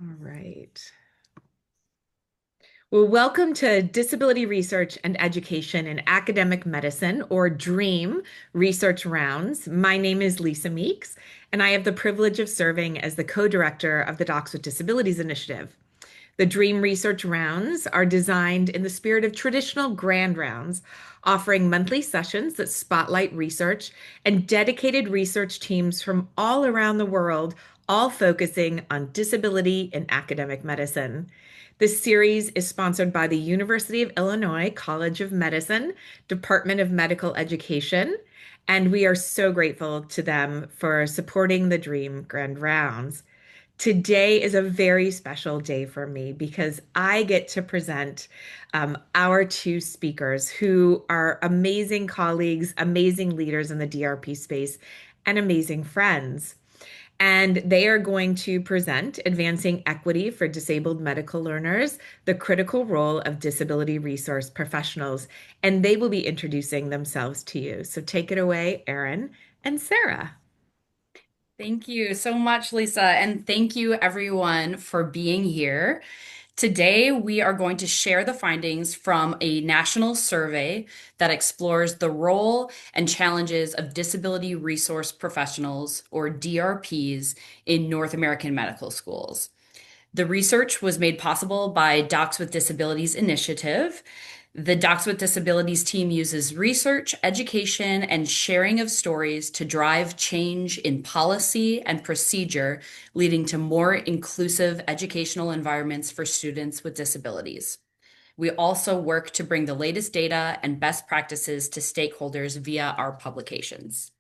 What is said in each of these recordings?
All right. Well, welcome to Disability Research and Education in Academic Medicine, or DREAM, Research Rounds. My name is Lisa Meeks, and I have the privilege of serving as the co-director of the Docs with Disabilities Initiative. The DREAM Research Rounds are designed in the spirit of traditional grand rounds, offering monthly sessions that spotlight research and dedicated research teams from all around the world, all focusing on disability in academic medicine. This series is sponsored by the University of Illinois College of Medicine, Department of Medical Education, and we are so grateful to them for supporting the DREAM Grand Rounds. Today is a very special day for me because I get to present our two speakers who are amazing colleagues, amazing leaders in the DRP space, and amazing friends. And they are going to present Advancing Equity for Disabled Medical Learners, the critical role of disability resource professionals. And they will be introducing themselves to you. So take it away, Erin and Sarah. Thank you so much, Lisa, and thank you everyone for being here. Today, we are going to share the findings from a national survey that explores the role and challenges of disability resource professionals, or DRPs, in North American medical schools. The research was made possible by Docs with Disabilities Initiative. The Docs with Disabilities team uses research, education, and sharing of stories to drive change in policy and procedure, leading to more inclusive educational environments for students with disabilities. We also work to bring the latest data and best practices to stakeholders via our publications.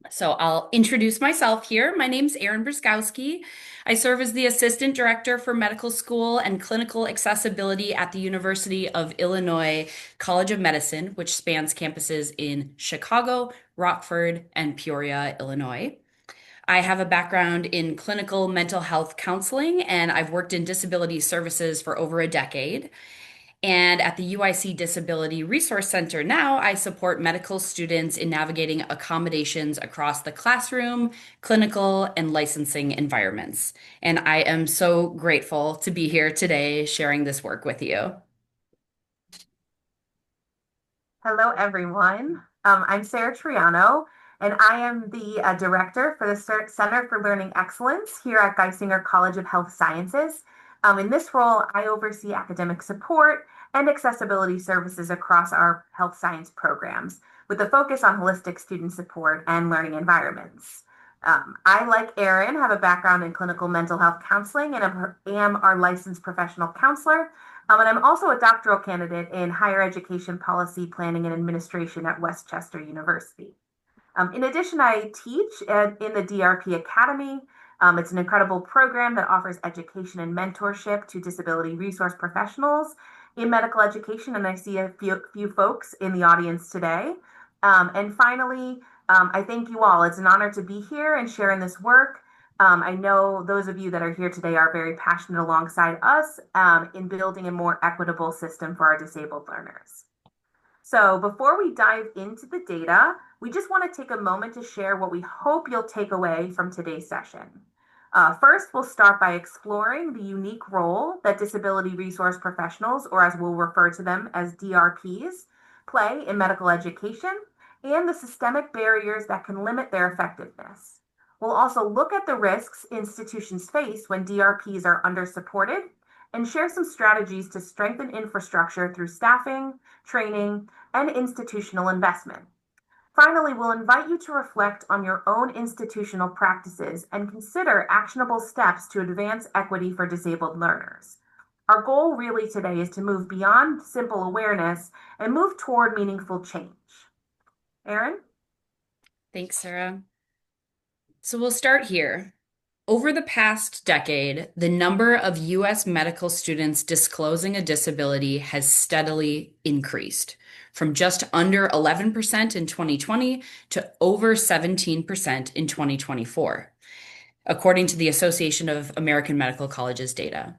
So I'll introduce myself here. My name's Erin Broskowski. I serve as the Assistant Director for Medical School and Clinical Accessibility at the University of Illinois College of Medicine, which spans campuses in Chicago, Rockford, and Peoria, Illinois. I have a background in clinical mental health counseling, and I've worked in disability services for over a decade. And at the UIC Disability Resource Center now, I support medical students in navigating accommodations across the classroom, clinical, and licensing environments. And I am so grateful to be here today sharing this work with you. Hello, everyone. I'm Sarah Triano, and I am the director for the Center for Learning Excellence here at Geisinger College of Health Sciences. In this role, I oversee academic support and accessibility services across our health science programs, with a focus on holistic student support and learning environments. I, like Erin, have a background in clinical mental health counseling and am our licensed professional counselor. And I'm also a doctoral candidate in higher education policy planning and administration at Westchester University. In addition, I teach in the DRP Academy. It's an incredible program that offers education and mentorship to disability resource professionals in medical education. And I see a few folks in the audience today. And finally, I thank you all. It's an honor to be here and share in this work. I know those of you that are here today are very passionate alongside us in building a more equitable system for our disabled learners. So before we dive into the data, we just want to take a moment to share what we hope you'll take away from today's session. First, we'll start by exploring the unique role that disability resource professionals, or as we'll refer to them as DRPs, play in medical education and the systemic barriers that can limit their effectiveness. We'll also look at the risks institutions face when DRPs are under-supported and share some strategies to strengthen infrastructure through staffing, training, and institutional investment. Finally, we'll invite you to reflect on your own institutional practices and consider actionable steps to advance equity for disabled learners. Our goal really today is to move beyond simple awareness and move toward meaningful change. Erin? Thanks, Sarah. So we'll start here. Over the past decade, the number of US medical students disclosing a disability has steadily increased, from just under 11% in 2020 to over 17% in 2024, according to the Association of American Medical Colleges data.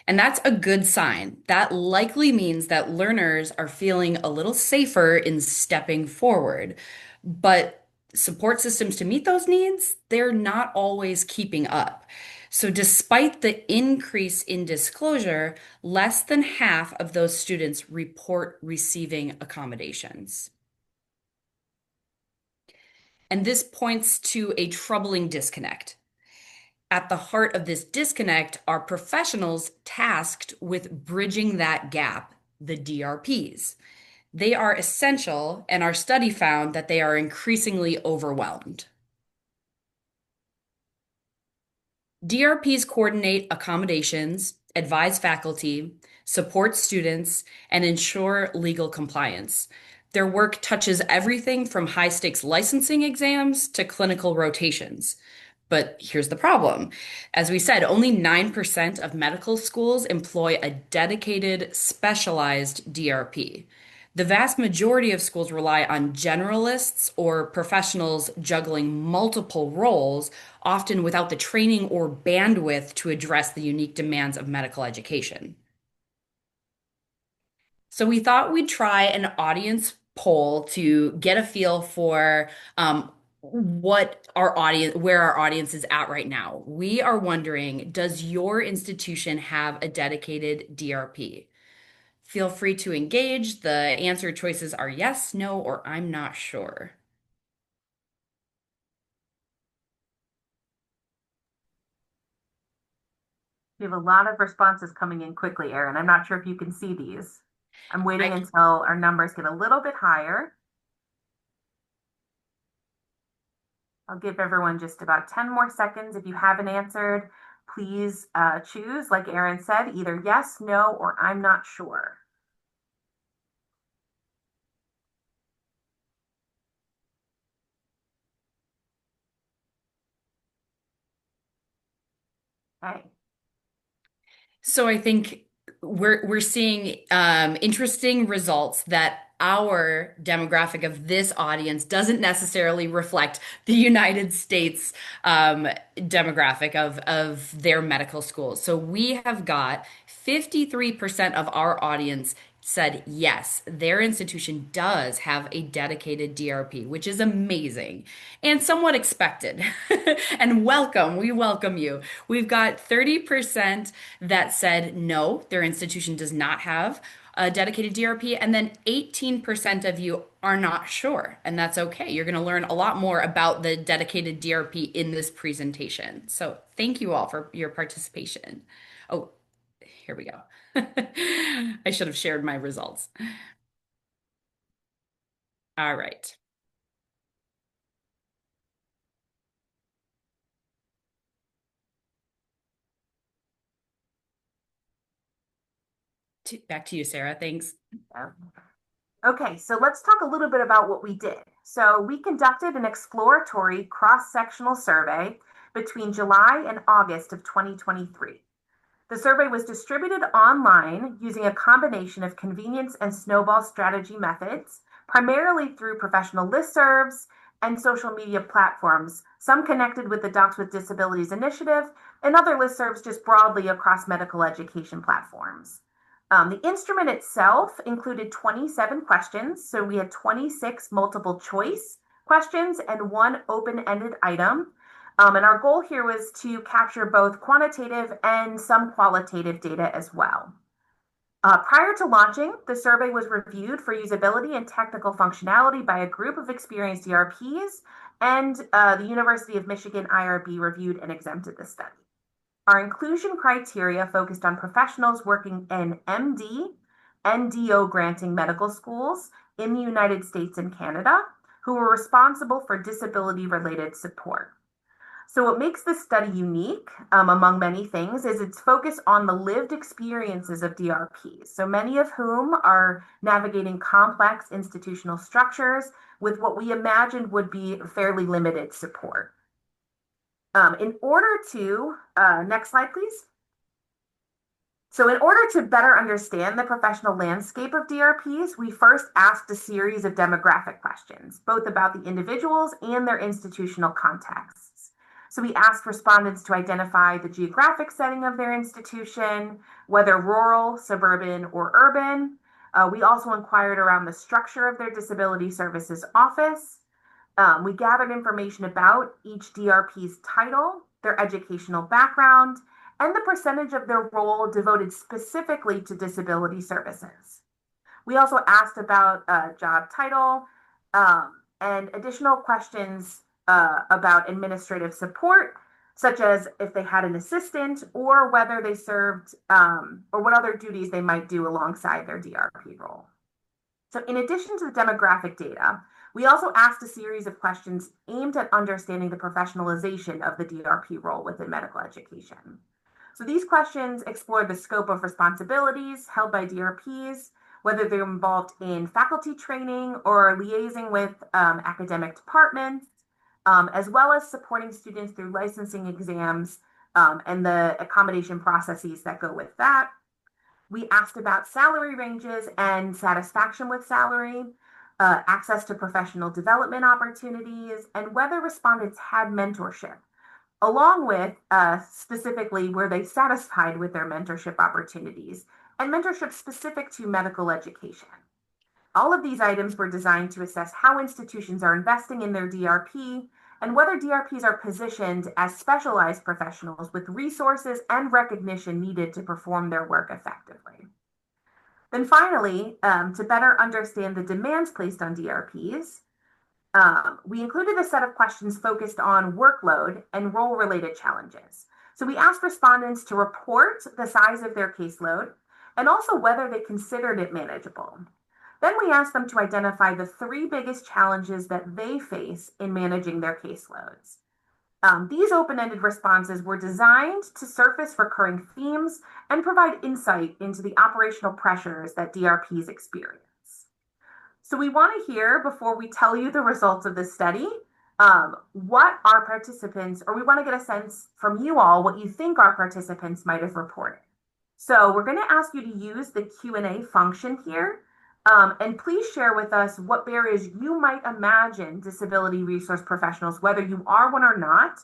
And that's a good sign. That likely means that learners are feeling a little safer in stepping forward. But support systems to meet those needs, they're not always keeping up. So, despite the increase in disclosure, less than half of those students report receiving accommodations. And this points to a troubling disconnect. At the heart of this disconnect are professionals tasked with bridging that gap, the DRPs. They are essential, and our study found that they are increasingly overwhelmed. DRPs coordinate accommodations, advise faculty, support students, and ensure legal compliance. Their work touches everything from high-stakes licensing exams to clinical rotations. But here's the problem. As we said, only 9% of medical schools employ a dedicated, specialized DRP. The vast majority of schools rely on generalists or professionals juggling multiple roles, often without the training or bandwidth to address the unique demands of medical education. So we thought we'd try an audience poll to get a feel for where our audience is at right now. We are wondering, does your institution have a dedicated DRP? Feel free to engage. The answer choices are yes, no, or I'm not sure. We have a lot of responses coming in quickly, Erin. I'm not sure if you can see these. I'm waiting I until our numbers get a little bit higher. I'll give everyone just about 10 more seconds. If you haven't answered, please choose, like Erin said, either yes, no, or I'm not sure. Okay. So I think we're seeing interesting results that our demographic of this audience doesn't necessarily reflect the United States demographic of their medical schools. So we have got 53% of our audience said yes, their institution does have a dedicated DRP, which is amazing and somewhat expected. And welcome, we welcome you. We've got 30% that said no, their institution does not have a dedicated DRP, and then 18% of you are not sure, and that's okay. You're going to learn a lot more about the dedicated DRP in this presentation. So thank you all for your participation. Oh, here we go. I should have shared my results. All right. Back to you, Sarah. Thanks. Okay, so let's talk a little bit about what we did. So we conducted an exploratory cross-sectional survey between July and August of 2023. The survey was distributed online using a combination of convenience and snowball strategy methods, primarily through professional listservs and social media platforms, some connected with the Docs with Disabilities Initiative, and other listservs just broadly across medical education platforms. The instrument itself included 27 questions, so we had 26 multiple choice questions and one open-ended item. And our goal here was to capture both quantitative and some qualitative data as well. Prior to launching, the survey was reviewed for usability and technical functionality by a group of experienced DRPs, and the University of Michigan IRB reviewed and exempted the study. Our inclusion criteria focused on professionals working in MD and DO granting medical schools in the United States and Canada who were responsible for disability-related support. So what makes this study unique, among many things, is its focus on the lived experiences of DRPs, so many of whom are navigating complex institutional structures with what we imagined would be fairly limited support. Next slide, please. So in order to better understand the professional landscape of DRPs, we first asked a series of demographic questions, both about the individuals and their institutional contexts. So we asked respondents to identify the geographic setting of their institution, whether rural, suburban, or urban. We also inquired around the structure of their disability services office. We gathered information about each DRP's title, their educational background, and the percentage of their role devoted specifically to disability services. We also asked about job title and additional questions about administrative support, such as if they had an assistant or whether they served or what other duties they might do alongside their DRP role. So in addition to the demographic data, we also asked a series of questions aimed at understanding the professionalization of the DRP role within medical education. So these questions explored the scope of responsibilities held by DRPs, whether they're involved in faculty training or liaising with academic departments, as well as supporting students through licensing exams and the accommodation processes that go with that. We asked about salary ranges and satisfaction with salary, access to professional development opportunities, and whether respondents had mentorship, along with specifically were they satisfied with their mentorship opportunities and mentorship specific to medical education. All of these items were designed to assess how institutions are investing in their DRP and whether DRPs are positioned as specialized professionals with resources and recognition needed to perform their work effectively. Then finally, to better understand the demands placed on DRPs, we included a set of questions focused on workload and role-related challenges. So we asked respondents to report the size of their caseload and also whether they considered it manageable. Then we asked them to identify the 3 biggest challenges that they face in managing their caseloads. These open-ended responses were designed to surface recurring themes and provide insight into the operational pressures that DRPs experience. So we want to hear, before we tell you the results of this study, what our participants, or we want to get a sense from you all what you think our participants might have reported. So we're going to ask you to use the Q&A function here. And please share with us what barriers you might imagine disability resource professionals, whether you are one or not,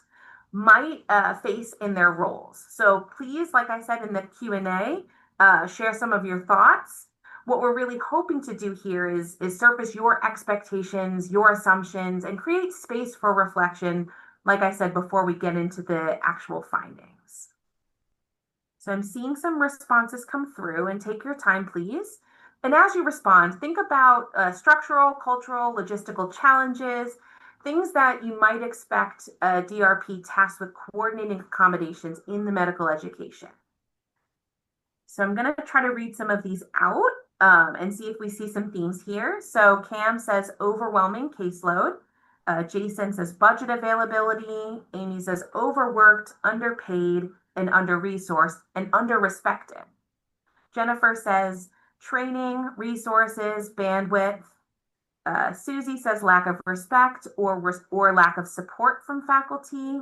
might face in their roles. So please, like I said in the Q&A, share some of your thoughts. What we're really hoping to do here is surface your expectations, your assumptions, and create space for reflection, like I said, before we get into the actual findings. So I'm seeing some responses come through, and take your time, please. And as you respond, think about structural, cultural, logistical challenges, things that you might expect a DRP tasked with coordinating accommodations in the medical education. So I'm going to try to read some of these out and see if we see some themes here. So Cam says overwhelming caseload. Jason says budget availability. Amy says overworked, underpaid, and under-resourced, and under-respected. Jennifer says training, resources, bandwidth. Susie says lack of respect or lack of support from faculty.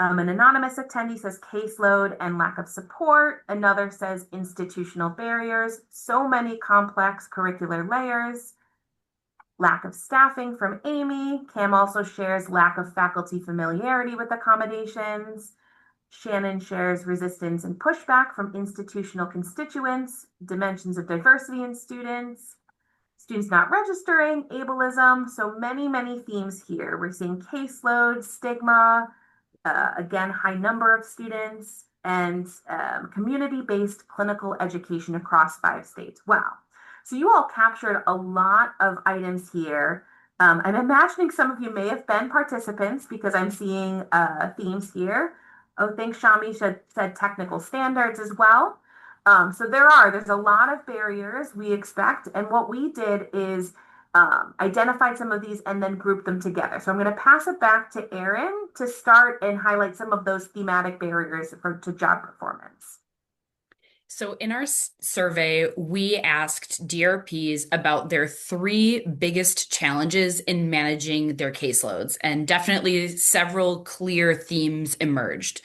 An anonymous attendee says caseload and lack of support. Another says institutional barriers, so many complex curricular layers. Lack of staffing from Amy. Cam also shares lack of faculty familiarity with accommodations. Shannon shares resistance and pushback from institutional constituents, dimensions of diversity in students, students not registering, ableism. So many, many themes here. We're seeing caseload, stigma, again, high number of students, and community-based clinical education across 5 states. Wow. So you all captured a lot of items here. I'm imagining some of you may have been participants because I'm seeing themes here. Oh, thanks, Shami said technical standards as well. So there's a lot of barriers we expect. And what we did is identified some of these and then group them together. So I'm going to pass it back to Erin to start and highlight some of those thematic barriers to job performance. So in our survey, we asked DRPs about their 3 biggest challenges in managing their caseloads, and definitely several clear themes emerged.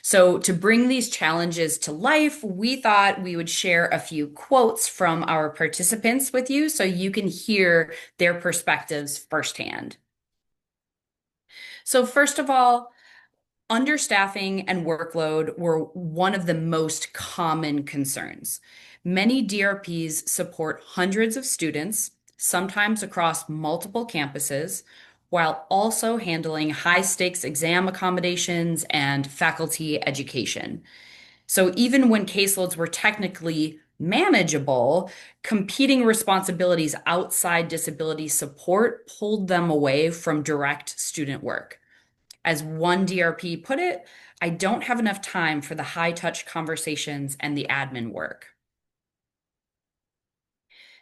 So to bring these challenges to life, we thought we would share a few quotes from our participants with you so you can hear their perspectives firsthand. So first of all, understaffing and workload were one of the most common concerns. Many DRPs support hundreds of students, sometimes across multiple campuses, while also handling high-stakes exam accommodations and faculty education. So even when caseloads were technically manageable, competing responsibilities outside disability support pulled them away from direct student work. As one DRP put it, I don't have enough time for the high-touch conversations and the admin work.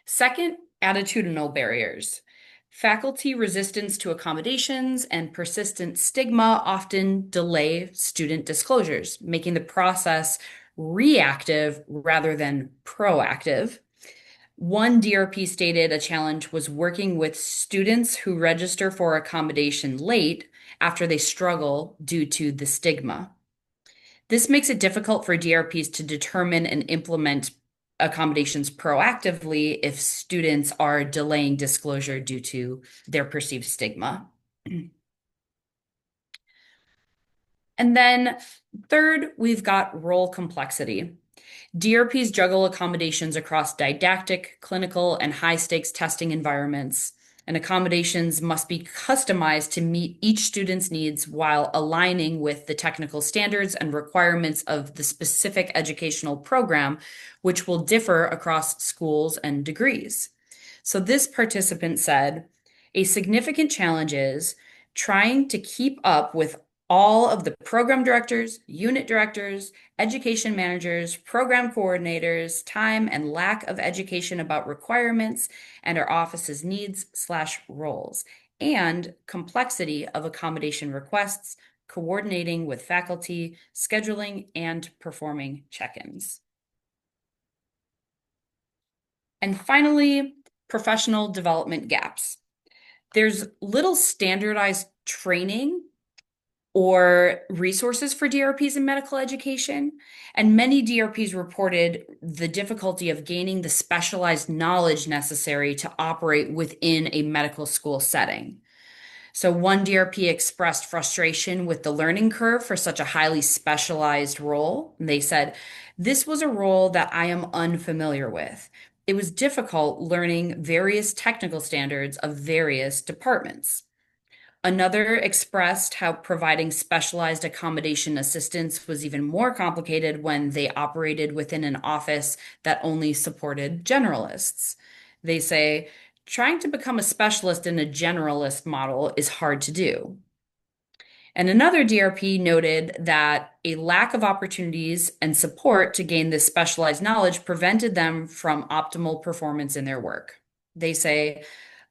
Second, attitudinal barriers. Faculty resistance to accommodations and persistent stigma often delay student disclosures, making the process reactive rather than proactive. One DRP stated a challenge was working with students who register for accommodation late after they struggle due to the stigma. This makes it difficult for DRPs to determine and implement accommodations proactively if students are delaying disclosure due to their perceived stigma. And then third, we've got role complexity. DRPs juggle accommodations across didactic, clinical, and high-stakes testing environments, and accommodations must be customized to meet each student's needs while aligning with the technical standards and requirements of the specific educational program, which will differ across schools and degrees. So this participant said, a significant challenge is trying to keep up with all of the program directors, unit directors, education managers, program coordinators, time and lack of education about requirements and our office's needs/roles, and complexity of accommodation requests, coordinating with faculty, scheduling, and performing check-ins. And finally, professional development gaps. There's little standardized training or resources for DRPs in medical education. And many DRPs reported the difficulty of gaining the specialized knowledge necessary to operate within a medical school setting. So one DRP expressed frustration with the learning curve for such a highly specialized role. And they said, this was a role that I am unfamiliar with. It was difficult learning various technical standards of various departments. Another expressed how providing specialized accommodation assistance was even more complicated when they operated within an office that only supported generalists. They say, trying to become a specialist in a generalist model is hard to do. And another DRP noted that a lack of opportunities and support to gain this specialized knowledge prevented them from optimal performance in their work. They say,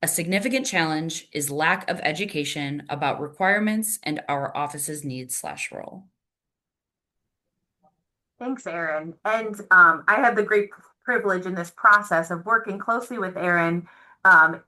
a significant challenge is lack of education about requirements and our office's needs/role. Thanks, Erin. And I had the great privilege in this process of working closely with Erin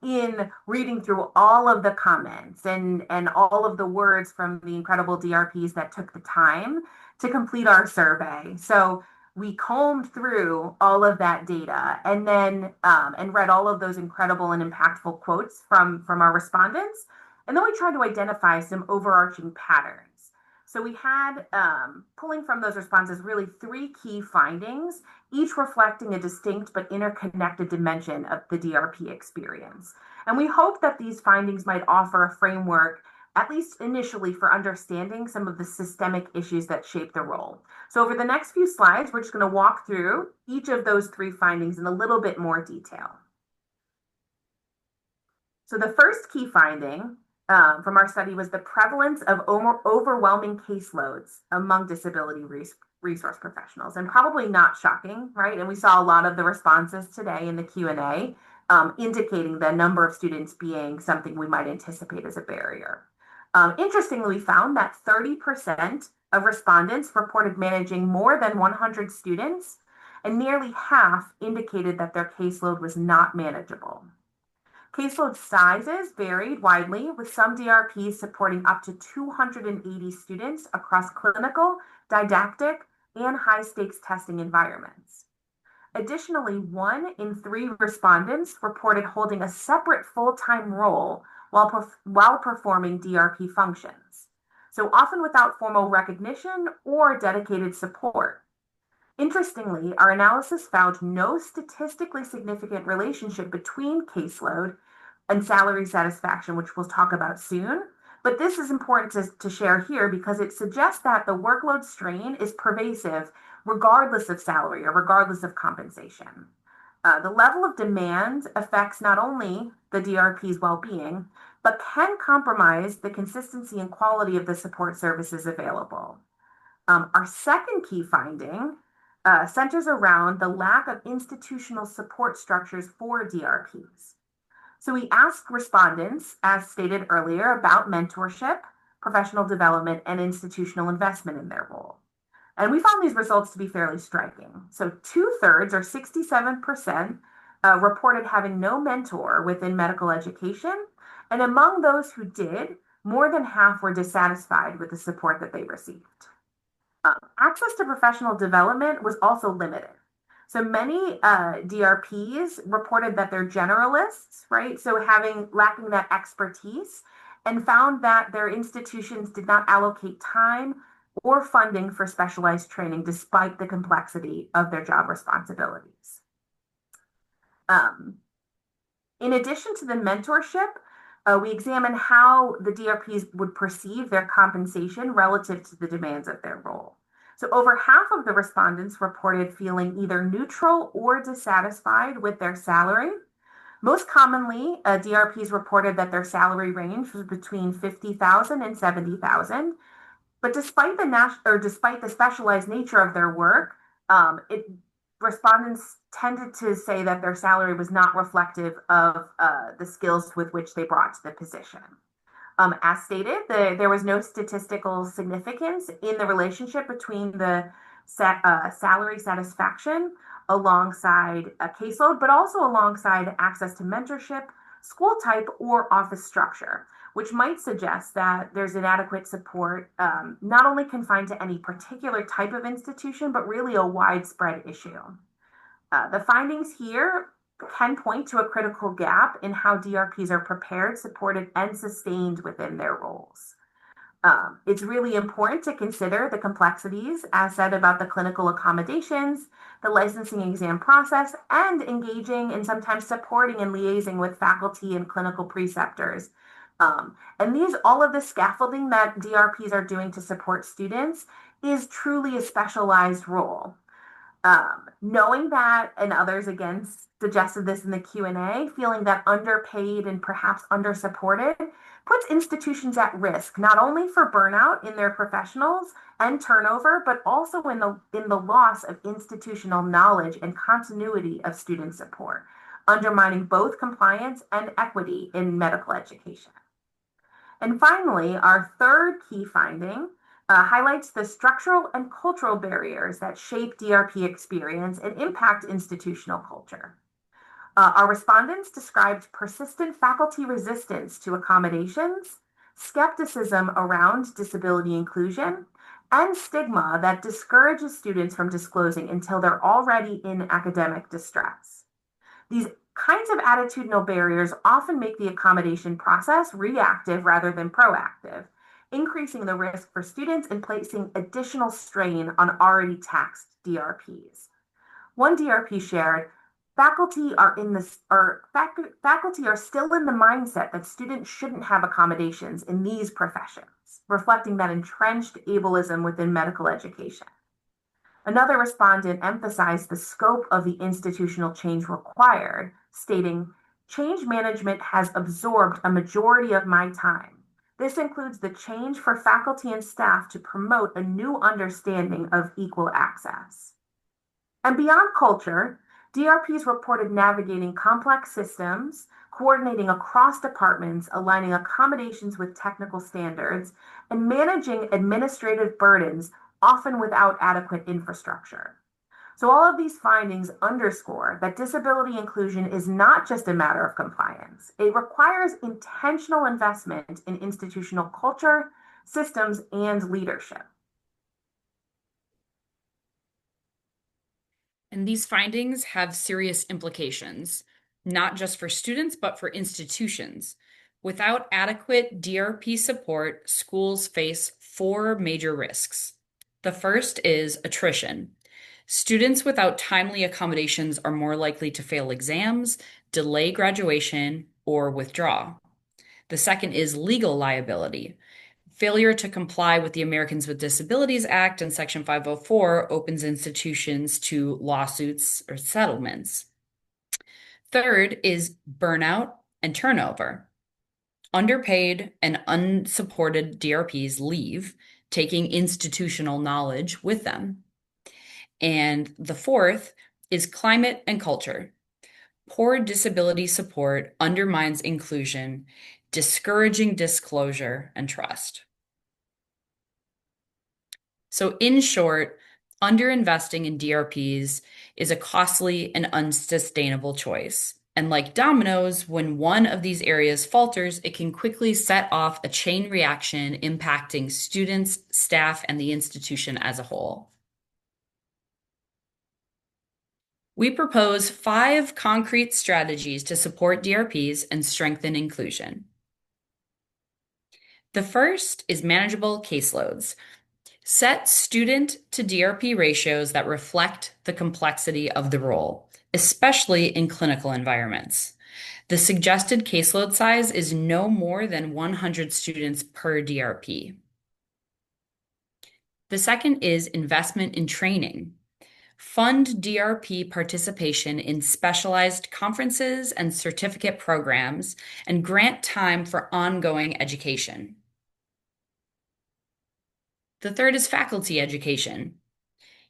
in reading through all of the comments and all of the words from the incredible DRPs that took the time to complete our survey. So we combed through all of that data and then and read all of those incredible and impactful quotes from our respondents. And then we tried to identify some overarching patterns. So we had, pulling from those responses, really three key findings, each reflecting a distinct but interconnected dimension of the DRP experience. And we hope that these findings might offer a framework, at least initially, for understanding some of the systemic issues that shape the role. So over the next few slides, we're just going to walk through each of those three findings in a little bit more detail. So the first key finding from our study was the prevalence of overwhelming caseloads among disability resource professionals, and probably not shocking, right? And we saw a lot of the responses today in the Q&A indicating the number of students being something we might anticipate as a barrier. Interestingly, we found that 30% of respondents reported managing more than 100 students, and nearly half indicated that their caseload was not manageable. Caseload sizes varied widely, with some DRPs supporting up to 280 students across clinical, didactic, and high-stakes testing environments. Additionally, 1 in 3 respondents reported holding a separate full-time role while performing DRP functions, so often without formal recognition or dedicated support. Interestingly, our analysis found no statistically significant relationship between caseload and salary satisfaction, which we'll talk about soon. But this is important to share here because it suggests that the workload strain is pervasive regardless of salary or regardless of compensation. The level of demand affects not only the DRP's well-being, but can compromise the consistency and quality of the support services available. Our second key finding centers around the lack of institutional support structures for DRPs. So we asked respondents, as stated earlier, about mentorship, professional development, and institutional investment in their role. And we found these results to be fairly striking. So 2/3, or 67%, reported having no mentor within medical education. And among those who did, more than half were dissatisfied with the support that they received. Access to professional development was also limited. So many DRPs reported that they're generalists, right? So lacking that expertise, and found that their institutions did not allocate time or funding for specialized training despite the complexity of their job responsibilities. In addition to the mentorship, we examine how the DRPs would perceive their compensation relative to the demands of their role. So over half of the respondents reported feeling either neutral or dissatisfied with their salary. Most commonly, DRPs reported that their salary range was between $50,000 and $70,000. But despite the specialized nature of their work, respondents tended to say that their salary was not reflective of the skills with which they brought to the position. As stated, there was no statistical significance in the relationship between the salary satisfaction alongside a caseload, but also alongside access to mentorship, school type, or office structure, which might suggest that there's inadequate support, not only confined to any particular type of institution, but really a widespread issue. The findings here can point to a critical gap in how DRPs are prepared, supported, and sustained within their roles. It's really important to consider the complexities, as said, about the clinical accommodations, the licensing exam process, and engaging and sometimes supporting and liaising with faculty and clinical preceptors. And all of the scaffolding that DRPs are doing to support students is truly a specialized role. Knowing that, and others again suggested this in the Q&A, feeling that underpaid and perhaps undersupported puts institutions at risk, not only for burnout in their professionals and turnover, but also in the loss of institutional knowledge and continuity of student support, undermining both compliance and equity in medical education. And finally, our third key finding highlights the structural and cultural barriers that shape DRP experience and impact institutional culture. Our respondents described persistent faculty resistance to accommodations, skepticism around disability inclusion, and stigma that discourages students from disclosing until they're already in academic distress. These kinds of attitudinal barriers often make the accommodation process reactive rather than proactive, increasing the risk for students and placing additional strain on already taxed DRPs. One DRP shared, faculty are still in the mindset that students shouldn't have accommodations in these professions, reflecting that entrenched ableism within medical education. Another respondent emphasized the scope of the institutional change required, stating, change management has absorbed a majority of my time. This includes the change for faculty and staff to promote a new understanding of equal access. And beyond culture, DRPs reported navigating complex systems, coordinating across departments, aligning accommodations with technical standards, and managing administrative burdens, often without adequate infrastructure. So all of these findings underscore that disability inclusion is not just a matter of compliance. It requires intentional investment in institutional culture, systems, and leadership. And these findings have serious implications, not just for students, but for institutions. Without adequate DRP support, schools face four major risks. The first is attrition. Students without timely accommodations are more likely to fail exams, delay graduation, or withdraw. The second is legal liability. Failure to comply with the Americans with Disabilities Act and Section 504 opens institutions to lawsuits or settlements. Third is burnout and turnover. Underpaid and unsupported DRPs leave, taking institutional knowledge with them. And the fourth is climate and culture. Poor disability support undermines inclusion, discouraging disclosure and trust. So in short, underinvesting in DRPs is a costly and unsustainable choice. And like dominoes, when one of these areas falters, it can quickly set off a chain reaction impacting students, staff, and the institution as a whole. We propose 5 concrete strategies to support DRPs and strengthen inclusion. The first is manageable caseloads. Set student to DRP ratios that reflect the complexity of the role, especially in clinical environments. The suggested caseload size is no more than 100 students per DRP. The second is investment in training. Fund DRP participation in specialized conferences and certificate programs, and grant time for ongoing education. The third is faculty education.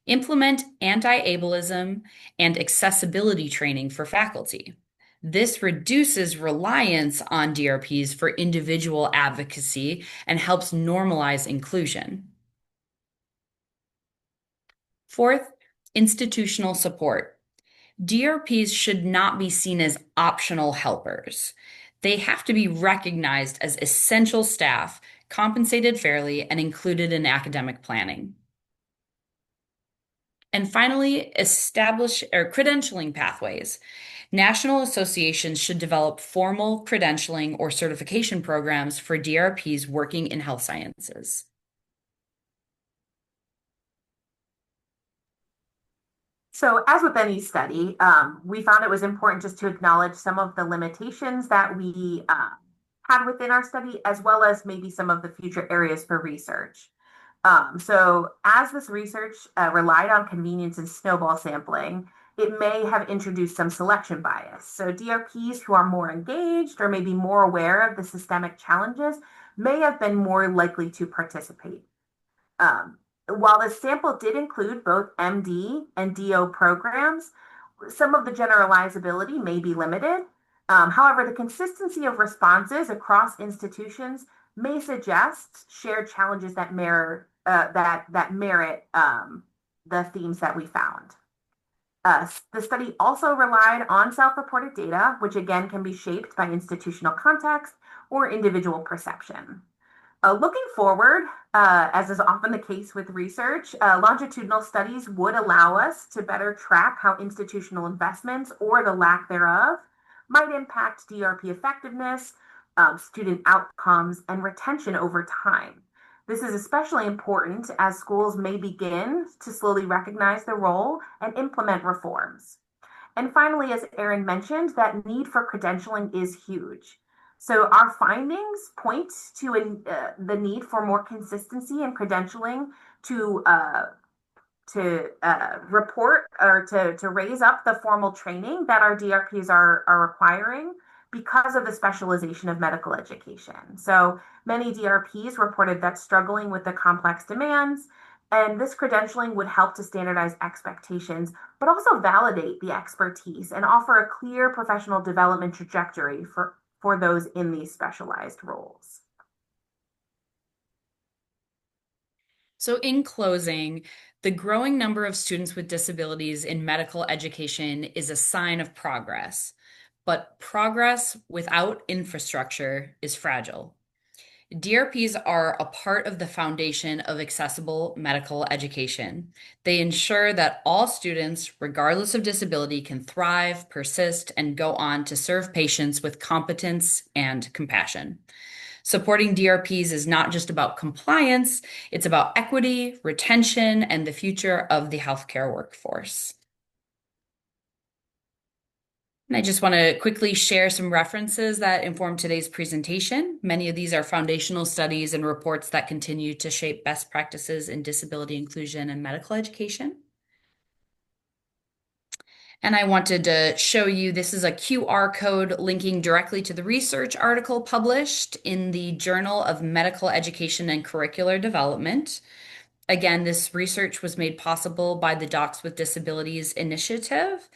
Implement anti-ableism and accessibility training for faculty. This reduces reliance on DRPs for individual advocacy and helps normalize inclusion. Fourth, institutional support. DRPs should not be seen as optional helpers. They have to be recognized as essential staff, compensated fairly, and included in academic planning. And finally, establish credentialing pathways. National associations should develop formal credentialing or certification programs for DRPs working in health sciences. So as with any study, we found it was important just to acknowledge some of the limitations that we had within our study, as well as maybe some of the future areas for research. So as this research relied on convenience and snowball sampling, it may have introduced some selection bias. So DRPs who are more engaged or maybe more aware of the systemic challenges may have been more likely to participate. While the sample did include both MD and DO programs, some of the generalizability may be limited. However, the consistency of responses across institutions may suggest shared challenges that merit the themes that we found. The study also relied on self-reported data, which again can be shaped by institutional context or individual perception. Looking forward, as is often the case with research, longitudinal studies would allow us to better track how institutional investments or the lack thereof might impact DRP effectiveness, student outcomes, and retention over time. This is especially important as schools may begin to slowly recognize the role and implement reforms. And finally, as Erin mentioned, that need for credentialing is huge. So our findings point to the need for more consistency in credentialing to report or to raise up the formal training that our DRPs are requiring because of the specialization of medical education. So many DRPs reported that struggling with the complex demands, and this credentialing would help to standardize expectations, but also validate the expertise and offer a clear professional development trajectory for those in these specialized roles. So in closing, the growing number of students with disabilities in medical education is a sign of progress, but progress without infrastructure is fragile. DRPs are a part of the foundation of accessible medical education. They ensure that all students, regardless of disability, can thrive, persist, and go on to serve patients with competence and compassion. Supporting DRPs is not just about compliance, it's about equity, retention, and the future of the healthcare workforce. And I just want to quickly share some references that inform today's presentation. Many of these are foundational studies and reports that continue to shape best practices in disability inclusion and medical education. And I wanted to show you, this is a QR code linking directly to the research article published in the Journal of Medical Education and Curricular Development. Again, this research was made possible by the Docs with Disabilities Initiative.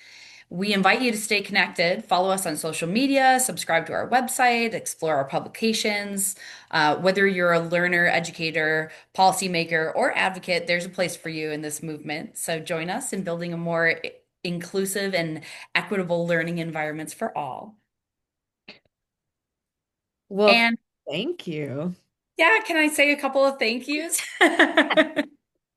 We invite you to stay connected, follow us on social media, subscribe to our website, explore our publications. Whether you're a learner, educator, policymaker, or advocate, there's a place for you in this movement. So join us in building a more inclusive and equitable learning environments for all. Well, And thank you. yeah, can I say a couple of thank yous?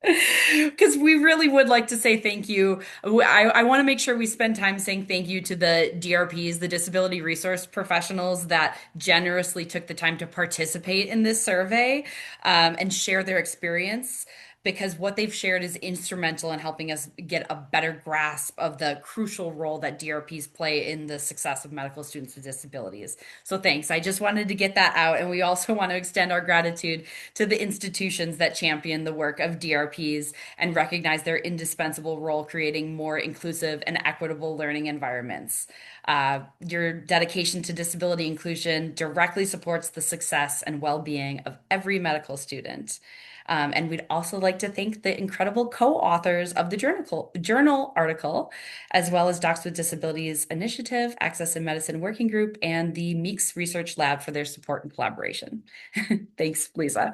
Because we really would like to say thank you. I want to make sure we spend time saying thank you to the DRPs, the disability resource professionals that generously took the time to participate in this survey, and share their experience. Because what they've shared is instrumental in helping us get a better grasp of the crucial role that DRPs play in the success of medical students with disabilities. So thanks. I just wanted to get that out. And we also want to extend our gratitude to the institutions that champion the work of DRPs and recognize their indispensable role creating more inclusive and equitable learning environments. Your dedication to disability inclusion directly supports the success and well-being of every medical student. And we'd also like to thank the incredible co-authors of the journal article, as well as Docs with Disabilities Initiative, Access in Medicine Working Group, and the Meeks Research Lab for their support and collaboration. Thanks, Lisa.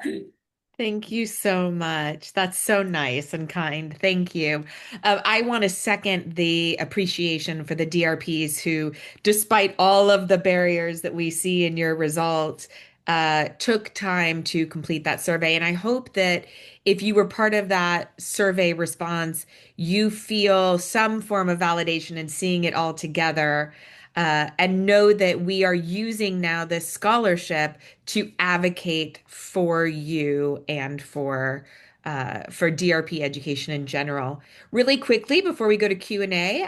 Thank you so much. That's so nice and kind. Thank you. I want to second the appreciation for the DRPs who, despite all of the barriers that we see in your results, took time to complete that survey. And I hope that if you were part of that survey response, you feel some form of validation in seeing it all together. And know that we are using now this scholarship to advocate for you and for DRP education in general. Really quickly, before we go to Q&A,